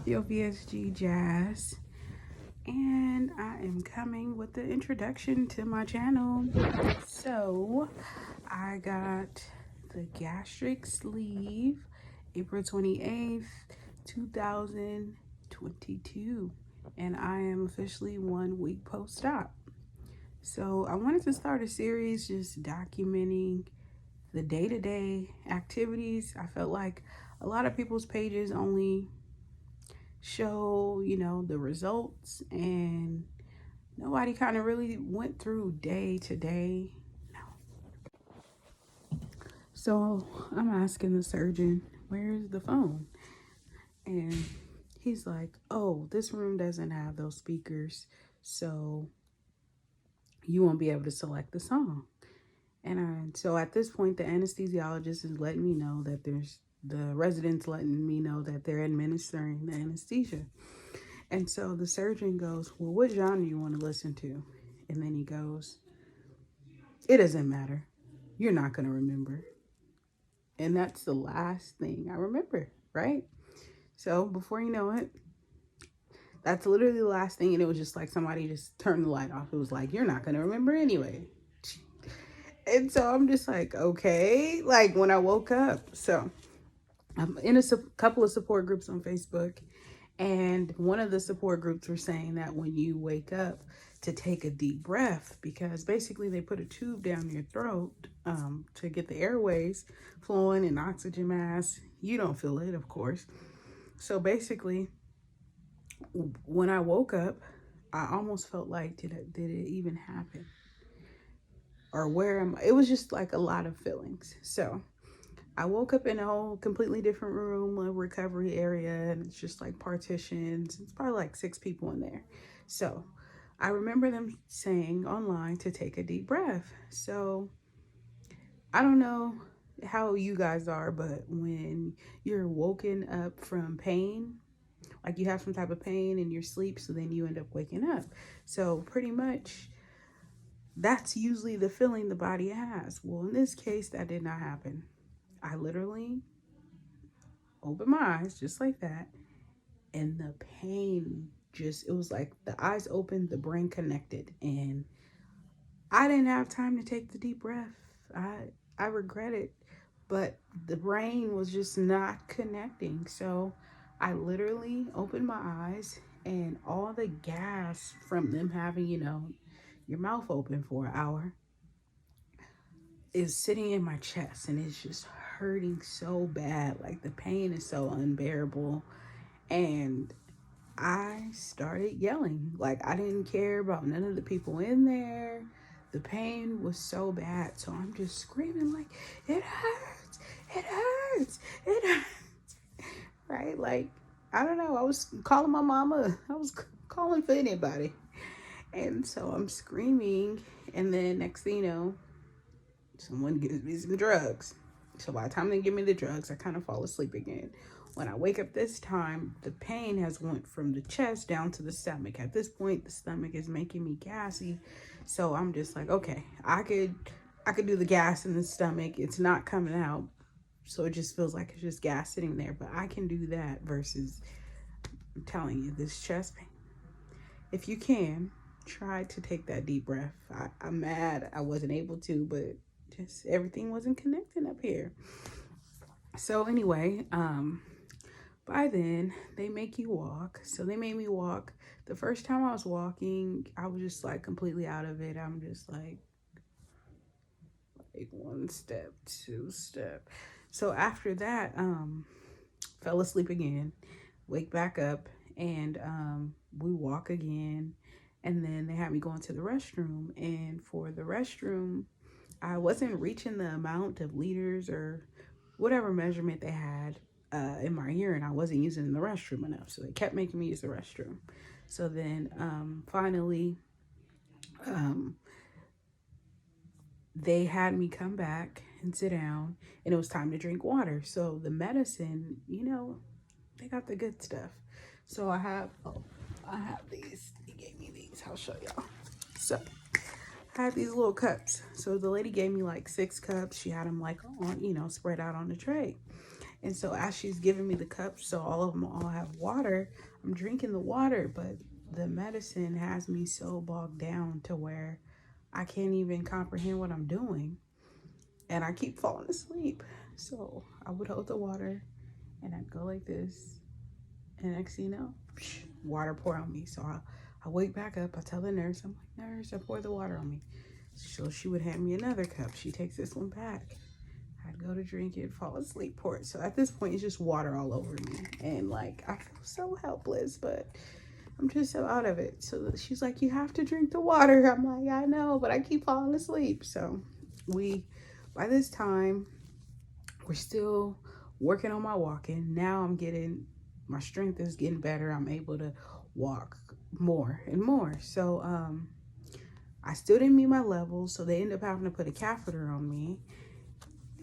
up, your VSG Jazz? And I am coming with the introduction to my channel. So, I got the gastric sleeve April 28th, 2022. And I am officially 1 week post-op. So, I wanted to start a series just documenting the day-to-day activities. I felt like a lot of people's pages only show, the results, and nobody kind of really went through day to day. So I'm asking the surgeon, where's the phone? And he's like, oh, this room doesn't have those speakers, so you won't be able to select the song. And so at this point, the anesthesiologist is letting me know that the resident's letting me know that they're administering the anesthesia. And so the surgeon goes, well, what genre do you want to listen to? And then he goes, it doesn't matter. You're not going to remember. And that's the last thing I remember, right? So before you know it, that's literally the last thing. And it was just like somebody just turned the light off. It was like, you're not going to remember anyway. And so I'm just like, okay, like when I woke up. So I'm in a couple of support groups on Facebook. And one of the support groups were saying that when you wake up, to take a deep breath, because basically they put a tube down your throat to get the airways flowing and oxygen mask. You don't feel it, of course. So basically, when I woke up, I almost felt like, did it even happen? Or where am I? It was just like a lot of feelings. So I woke up in a whole completely different room, a recovery area, and it's just like partitions. It's probably like 6 people in there. So I remember them saying online to take a deep breath. So I don't know how you guys are, but when you're woken up from pain, like you have some type of pain in your sleep, so then you end up waking up. So pretty much that's usually the feeling the body has. Well, in this case, that did not happen. I literally opened my eyes just like that, and the pain it was like the eyes opened, the brain connected, and I didn't have time to take the deep breath. I regret it, but the brain was just not connecting. So I literally opened my eyes, and all the gas from them having, your mouth open for an hour is sitting in my chest, and it's just hurting so bad. Like the pain is so unbearable. And I started yelling. Like I didn't care about none of the people in there. The pain was so bad. So I'm just screaming like, it hurts, it hurts, it hurts. Right? Like, I don't know. I was calling my mama. I was calling for anybody. And so I'm screaming. And then next thing you know, someone gives me some drugs. So by the time they give me the drugs, I kind of fall asleep again. When I wake up this time, the pain has went from the chest down to the stomach. At this point, the stomach is making me gassy. So I'm just like, okay, I could do the gas in the stomach. It's not coming out. So it just feels like it's just gas sitting there. But I can do that versus, I'm telling you, this chest pain. If you can, try to take that deep breath. I'm mad I wasn't able to, but just everything wasn't connecting up here. So anyway, by then they make you walk. So they made me walk. The first time I was walking, I was just like completely out of it. I'm just like 1 step, 2 step. So after that, fell asleep again, wake back up, and we walk again. And then they had me go into the restroom. And for the restroom, I wasn't reaching the amount of liters or whatever measurement they had in my urine. I wasn't using the restroom enough. So they kept making me use the restroom. So then finally, they had me come back and sit down, and it was time to drink water. So the medicine, they got the good stuff. So I have these. He gave me these. I'll show y'all. So I had these little cups. So the lady gave me like 6 cups. She had them like on, spread out on the tray. And so as she's giving me the cups, so all of them all have water, I'm drinking the water, but the medicine has me so bogged down to where I can't even comprehend what I'm doing. And I keep falling asleep. So I would hold the water and I'd go like this. And next thing you know, water pour on me. So I wake back up. I tell the nurse, I'm like, nurse, I pour the water on me. So she would hand me another cup. She takes this one back. I'd go to drink it, fall asleep, pour it. So at this point, it's just water all over me. And like, I feel so helpless, but I'm just so out of it. So she's like, you have to drink the water. I'm like, I know, but I keep falling asleep. So by this time, we're still working on my walking. Now my strength is getting better. I'm able to walk more and more. So I still didn't meet my levels. So they ended up having to put a catheter on me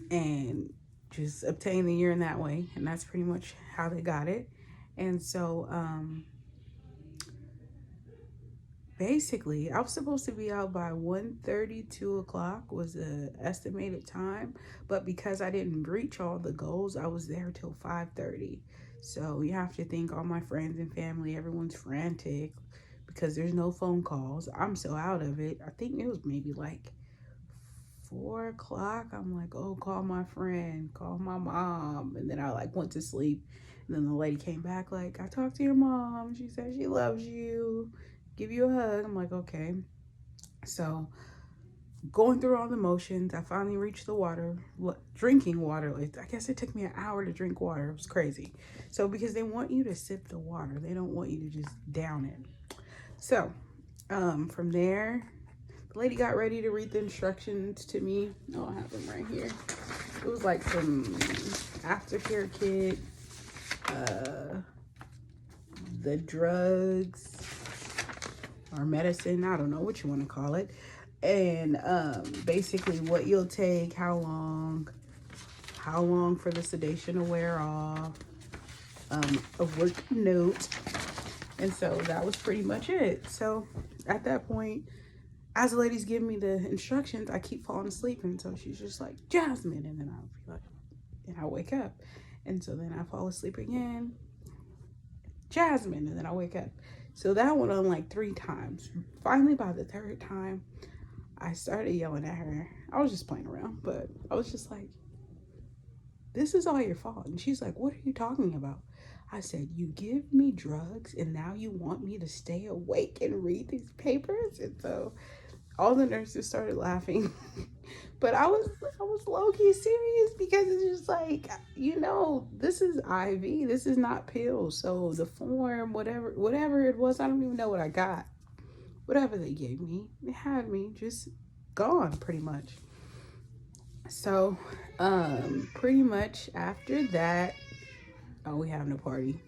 and just obtain the urine that way. And that's pretty much how they got it. And so basically, I was supposed to be out by 1:30, 2 o'clock was the estimated time. But because I didn't reach all the goals, I was there till 5:30. So you have to think all my friends and family, everyone's frantic because there's no phone calls. I'm so out of it. I think it was maybe like 4 o'clock. I'm like, oh, call my friend, call my mom. And then I like went to sleep. And then the lady came back like, I talked to your mom. She said she loves you. Give you a hug. I'm like, okay. So going through all the motions, I finally reached the water, drinking water. I guess it took me an hour to drink water. It was crazy. So because they want you to sip the water, they don't want you to just down it. So from there, the lady got ready to read the instructions to me. Oh, I have them right here. It was like some aftercare kit, the drugs or medicine, I don't know what you want to call it, and basically what you'll take, how long for the sedation to wear off, a work note. And so that was pretty much it. So at that point, as the lady's giving me the instructions, I keep falling asleep. And so she's just like, Jasmine. And then I'll be like, and I wake up. And so then I fall asleep again. Jasmine. And then I wake up. So that went on like 3 times. Finally, by the 3rd time, I started yelling at her. I was just playing around, but I was just like, this is all your fault. And she's like, what are you talking about? I said, you give me drugs and now you want me to stay awake and read these papers? And so all the nurses started laughing. But I was low-key serious because it's just like, this is IV. This is not pills. So the form, whatever it was, I don't even know what I got. Whatever they gave me, it had me just gone pretty much. So pretty much after that, we having a party.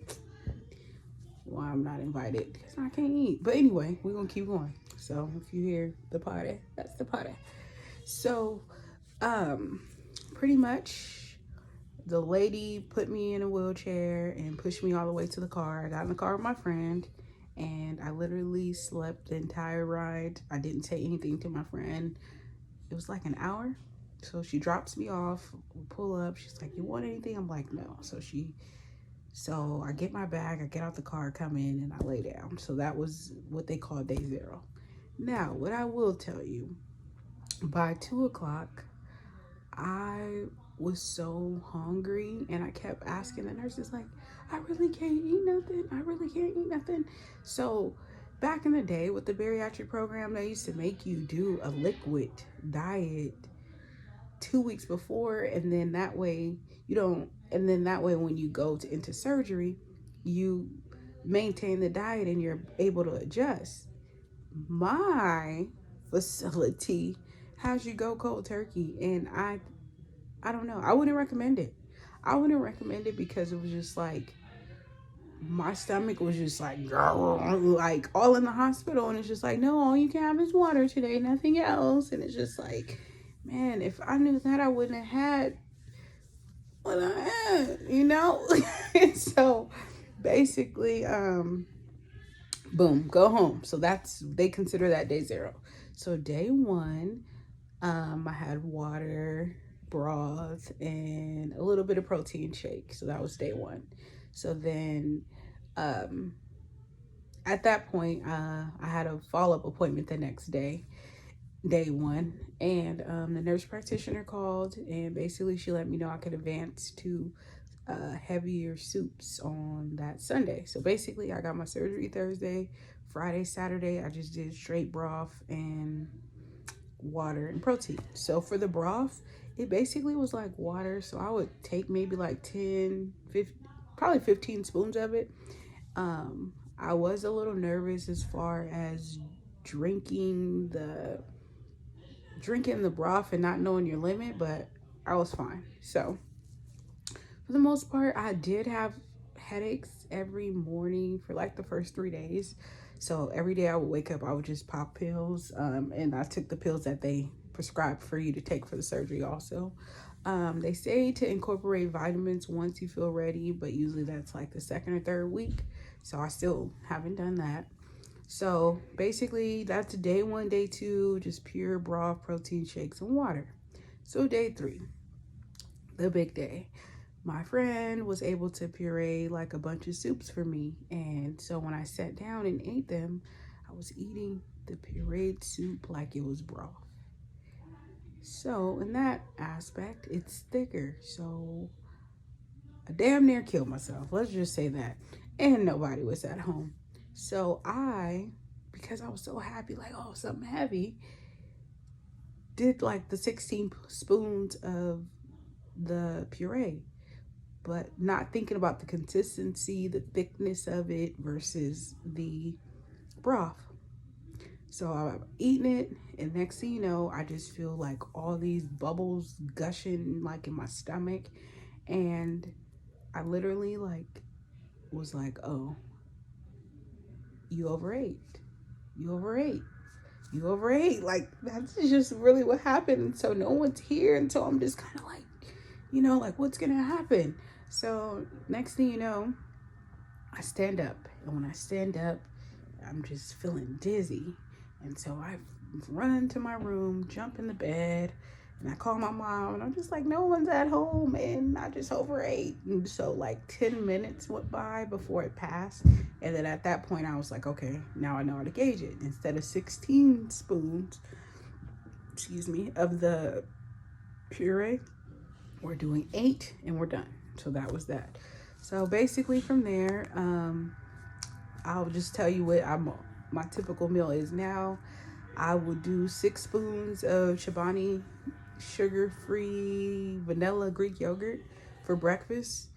Well, I'm not invited because I can't eat. But anyway, we're gonna keep going. So if you hear the party, that's the party. So pretty much the lady put me in a wheelchair and pushed me all the way to the car. I got in the car with my friend and I literally slept the entire ride. I didn't say anything to my friend. It was like an hour. So she drops me off, we pull up. She's like, you want anything? I'm like, no. So I get my bag, I get out the car, come in, and I lay down. So that was what they call day 0. Now, what I will tell you, by 2 o'clock, I was so hungry, and I kept asking the nurses, like, I really can't eat nothing. I really can't eat nothing. So back in the day with the bariatric program, they used to make you do a liquid diet 2 weeks before, and then that way when you go into surgery, you maintain the diet and you're able to adjust. My facility has you go cold turkey, and I don't know. I wouldn't recommend it. I wouldn't recommend it because it was just like, my stomach was just like all in the hospital, and it's just like, no, all you can have is water today, nothing else. And it's just like, man, if I knew that, I wouldn't have had what I had, And so basically, boom, go home. So they consider that day 0. So day 1, I had water broth and a little bit of protein shake. So that was day one. So then at that point, I had a follow-up appointment the next day, day one, and the nurse practitioner called, and basically she let me know I could advance to heavier soups on that Sunday. So basically I got my surgery Thursday. Friday, Saturday, I just did straight broth and water and protein. So for the broth, it basically was like water. So I would take maybe like 10, 15, probably 15 spoons of it. I was a little nervous as far as drinking the broth and not knowing your limit, but I was fine. So for the most part, I did have headaches every morning for like the first 3 days. So every day I would wake up, I would just pop pills. And I took the pills that they prescribed for you to take for the surgery also. They say to incorporate vitamins once you feel ready, but usually that's like the second or third week. So I still haven't done that. So basically that's day one, day two, just pure broth, protein shakes, and water. So day three, the big day. My friend was able to puree like a bunch of soups for me. And so when I sat down and ate them, I was eating the pureed soup like it was broth. So in that aspect, it's thicker. So I damn near killed myself. Let's just say that. And nobody was at home. So because I was so happy, like, oh, something heavy, did like the 16 spoons of the puree, but not thinking about the consistency, the thickness of it versus the broth. So I'm eating it, and next thing you know, I just feel like all these bubbles gushing like in my stomach, and I literally like was like, oh, you overate. Like, that's just really what happened. And so no one's here, and so I'm just kind of like, like, what's gonna happen? So next thing you know, I stand up, and when I stand up, I'm just feeling dizzy. And so I run to my room, jump in the bed, and I call my mom, and I'm just like, no one's at home, and I just overate. And so like 10 minutes went by before it passed. And then at that point, I was like, okay, now I know how to gauge it. Instead of 16 spoons, of the puree, we're doing 8, and we're done. So that was that. So basically from there, I'll just tell you what my typical meal is now. I would do 6 spoons of Chobani sugar-free vanilla Greek yogurt for breakfast.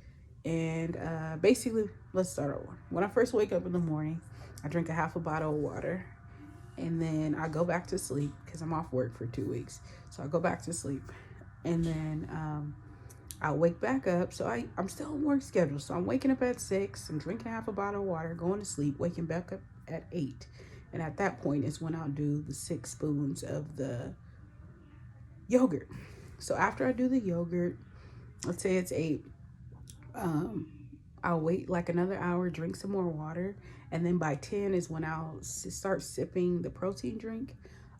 And basically, let's start over. When I first wake up in the morning, I drink a half a bottle of water. And then I go back to sleep because I'm off work for 2 weeks. So I go back to sleep. And then I'll wake back up. So I'm still on work schedule. So I'm waking up at 6. I'm drinking half a bottle of water, going to sleep, waking back up at 8. And at that point is when I'll do the 6 spoons of the yogurt. So after I do the yogurt, let's say it's 8, I'll wait like another hour, drink some more water. And then by 10 is when I'll start sipping the protein drink.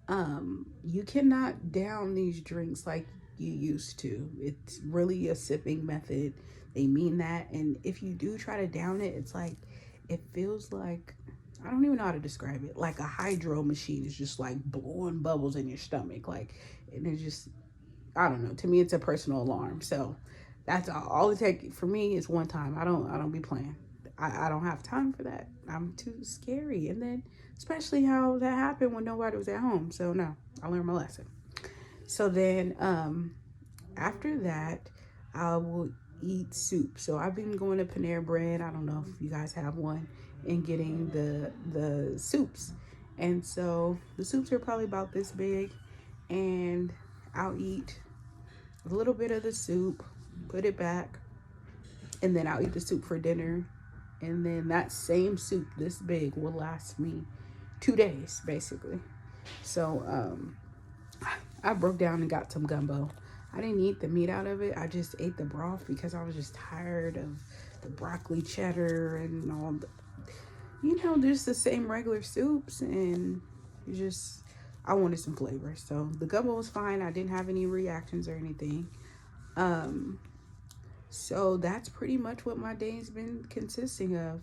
You cannot down these drinks like you used to. It's really a sipping method. They mean that. And if you do try to down it, it's like, it feels like, I don't even know how to describe it. Like a hydro machine is just like blowing bubbles in your stomach. Like, and it's just, I don't know. To me, it's a personal alarm. So that's all it takes for me is one time. I don't be playing. I don't have time for that. I'm too scary. And then especially how that happened when nobody was at home. So no, I learned my lesson. So then after that, I will eat soup. So I've been going to Panera Bread. I don't know if you guys have one, and getting the soups. And so the soups are probably about this big, and I'll eat a little bit of the soup, put it back, and then I'll eat the soup for dinner. And then that same soup this big will last me 2 days, basically. So I broke down and got some gumbo. I didn't eat the meat out of it. I just ate the broth because I was just tired of the broccoli cheddar and all the, just the same regular soups, and I wanted some flavor. So the gumbo was fine. I didn't have any reactions or anything. So that's pretty much what my day's been consisting of.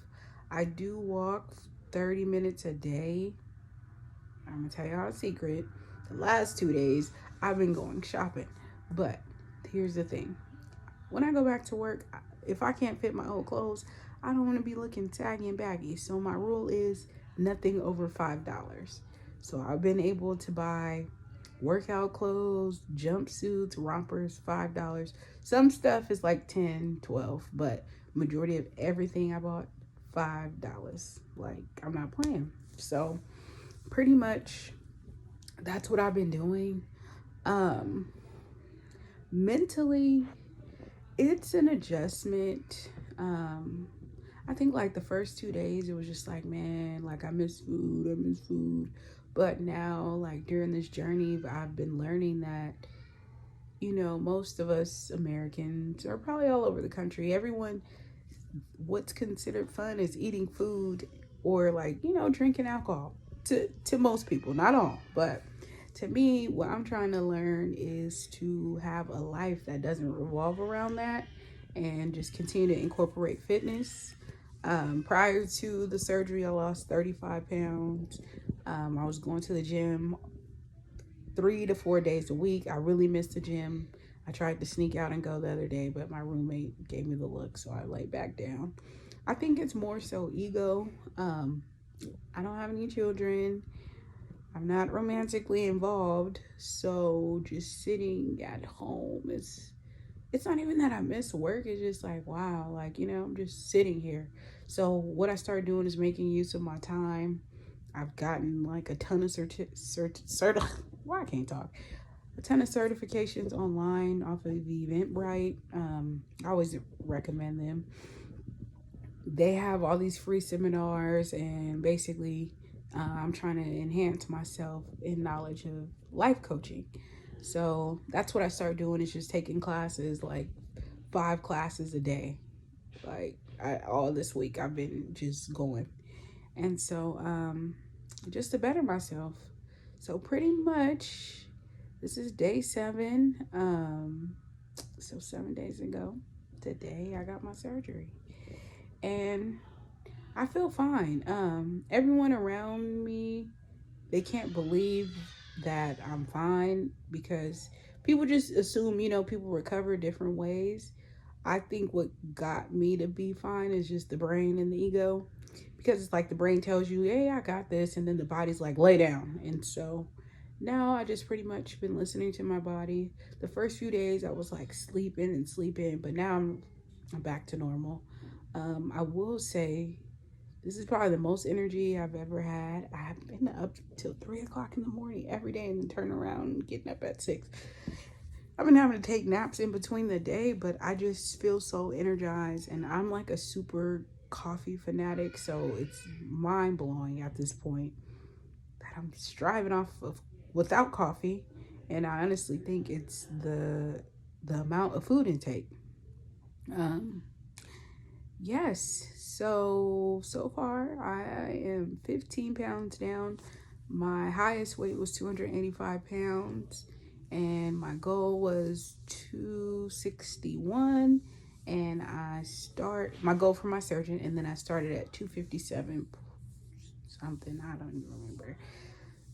I do walk 30 minutes a day. I'm gonna tell y'all a secret. The last 2 days, I've been going shopping. But here's the thing. When I go back to work, if I can't fit my old clothes, I don't want to be looking saggy and baggy. So my rule is nothing over $5. So I've been able to buy workout clothes, jumpsuits, rompers, $5. Some stuff is like 10, 12, but majority of everything I bought, $5. Like, I'm not playing. So pretty much that's what I've been doing. Mentally, it's an adjustment. I think like the first 2 days, it was just like, man, like I miss food. But now, like during this journey, I've been learning that, most of us Americans are probably all over the country. Everyone, what's considered fun is eating food or like, drinking alcohol to most people, not all, but to me, what I'm trying to learn is to have a life that doesn't revolve around that and just continue to incorporate fitness. Prior to the surgery, I lost 35 pounds. I was going to the gym 3 to 4 days a week. I really missed the gym. I tried to sneak out and go the other day, but my roommate gave me the look, so I laid back down. I think it's more so ego. I don't have any children. I'm not romantically involved, so just sitting at home it's not even that I miss work. It's just like, wow, like, I'm just sitting here. So what I started doing is making use of my time. I've gotten like a ton of why I can't talk. A ton of certifications online off of the Eventbrite. I always recommend them. They have all these free seminars, and basically I'm trying to enhance myself in knowledge of life coaching. So that's what I started doing, is just taking classes, like 5 classes a day. Like all this week I've been just going. And so just to better myself. So pretty much this is day 7. So 7 days ago today I got my surgery. And I feel fine. Everyone around me, they can't believe that I'm fine because people just assume, people recover different ways. I think what got me to be fine is just the brain and the ego, because it's like the brain tells you, hey, I got this, and then the body's like, lay down. And so now I just pretty much been listening to my body. The first few days I was like sleeping, but now I'm back to normal. I will say this is probably the most energy I've ever had. I've been up till 3 o'clock in the morning every day and then turn around and getting up at 6. I've been having to take naps in between the day, but I just feel so energized, and I'm like a super coffee fanatic, so it's mind blowing at this point that I'm striving off of without coffee. And I honestly think it's the amount of food intake. Yes, so far I am 15 pounds down. My highest weight was 285 pounds, and my goal was 261. And my goal for my surgeon, and then I started at 257 something. I don't even remember.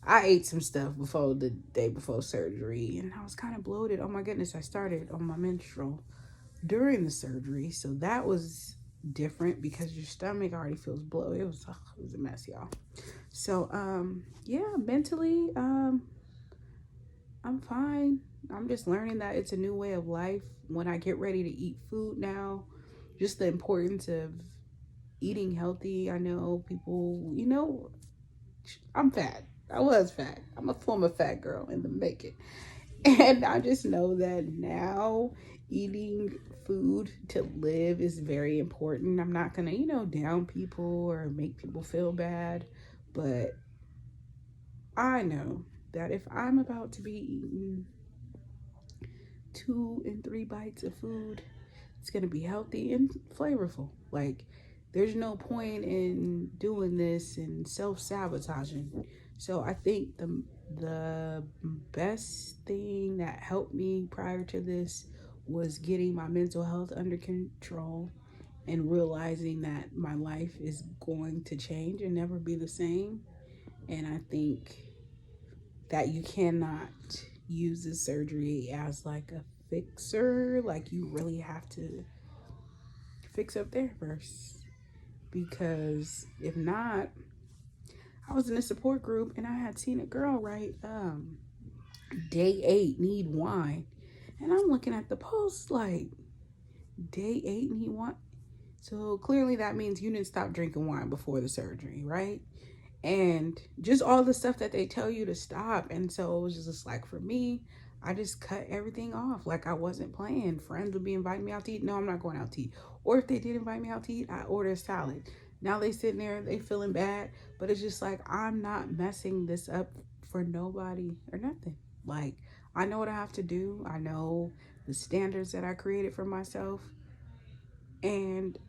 I ate some stuff before the day before surgery, and I was kind of bloated. Oh my goodness, I started on my menstrual during the surgery, so that was different because your stomach already feels bloated. It was a mess, y'all. So yeah, mentally I'm fine. I'm just learning that it's a new way of life. When I get ready to eat food now, just the importance of eating healthy. I know people, I'm fat. I was fat. I'm a former fat girl in the making. And I just know that now eating food to live is very important. I'm not going to, down people or make people feel bad. But I know that if I'm about to be eating 2 and 3 bites of food, it's going to be healthy and flavorful. Like, there's no point in doing this and self-sabotaging. So I think the best thing that helped me prior to this was getting my mental health under control and realizing that my life is going to change and never be the same. And I think that you cannot use this surgery as like a fixer. Like, you really have to fix up there first. Because if not, I was in a support group and I had seen a girl write, day 8 need wine. And I'm looking at the post like, day 8 need wine. So clearly that means you didn't stop drinking wine before the surgery, right? And just all the stuff that they tell you to stop. And so it was just like, for me, I just cut everything off. Like, I wasn't playing. Friends would be inviting me out to eat. No, I'm not going out to eat. Or if they did invite me out to eat, I order a salad. Now they sitting there, they feeling bad, but it's just like, I'm not messing this up for nobody or nothing. Like, I know what I have to do. I know the standards that I created for myself. And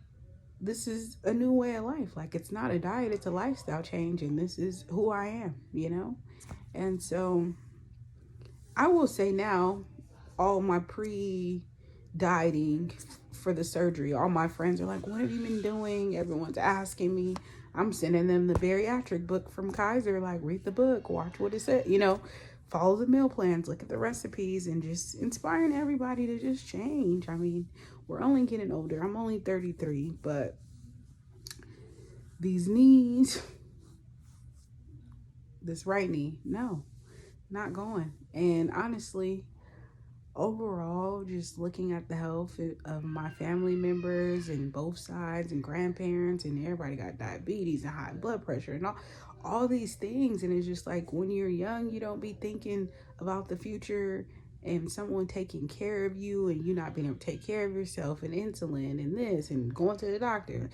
this is a new way of life. Like, it's not a diet, it's a lifestyle change, and this is who I am, you know? And so I will say now, all my pre-dieting for the surgery, all my friends are like, what have you been doing? Everyone's asking me. I'm sending them the bariatric book from Kaiser, like, read the book, watch what it said, you know, follow the meal plans, look at the recipes, and just inspiring everybody to just change. I mean, we're only getting older. I'm only 33, but these knees, this right knee, no, not going. And honestly, overall, just looking at the health of my family members and both sides and grandparents, and everybody got diabetes and high blood pressure and all these things. And it's just like, when you're young, you don't be thinking about the future and someone taking care of you and you not being able to take care of yourself, and insulin and this and going to the doctor.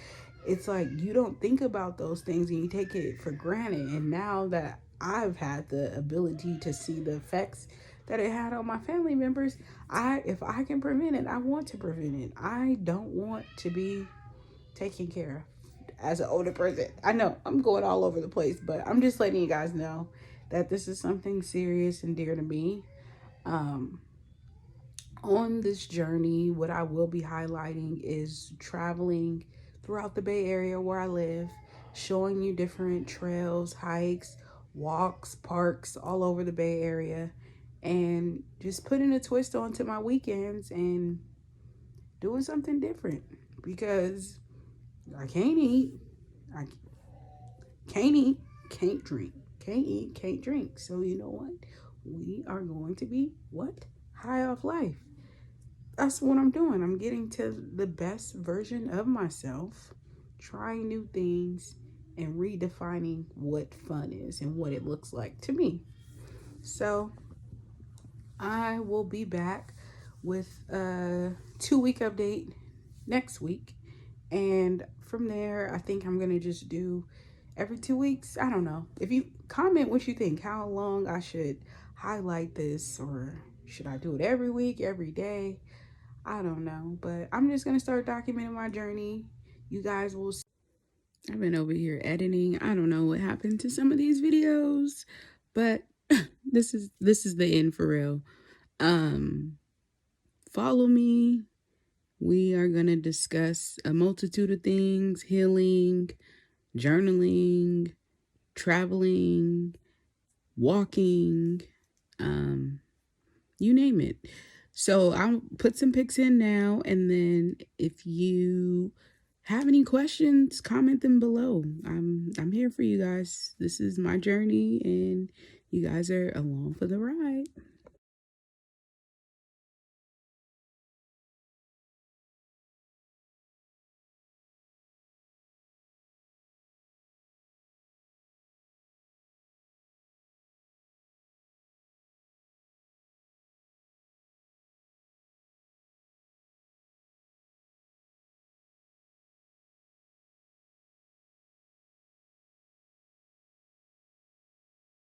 It's like, you don't think about those things and you take it for granted. And now that I've had the ability to see the effects that it had on my family members, if I can prevent it, I want to prevent it. I don't want to be taken care of as an older person. I know I'm going all over the place, but I'm just letting you guys know that this is something serious and dear to me. On this journey, what I will be highlighting is traveling throughout the Bay Area where I live, showing you different trails, hikes, walks, parks all over the Bay Area, and just putting a twist onto my weekends and doing something different, because I can't eat, I can't eat, can't drink, can't eat, can't drink. So you know what? We are going to be what? High off life. That's what I'm doing. I'm getting to the best version of myself, trying new things, and redefining what fun is and what it looks like to me. So I will be back with a 2-week update next week. And from there, I think I'm going to just do every 2 weeks. I don't know. If you comment what you think, how long I should highlight this, or should I do it every week, every day? I don't know, but I'm just going to start documenting my journey. You guys will see. I've been over here editing. I don't know what happened to some of these videos, but this is the end for real. Follow me. We are going to discuss a multitude of things: healing, journaling, traveling, walking, you name it. So I'll put some pics in now, and then if you have any questions, comment them below. I'm here for you guys. This is my journey, and you guys are along for the ride.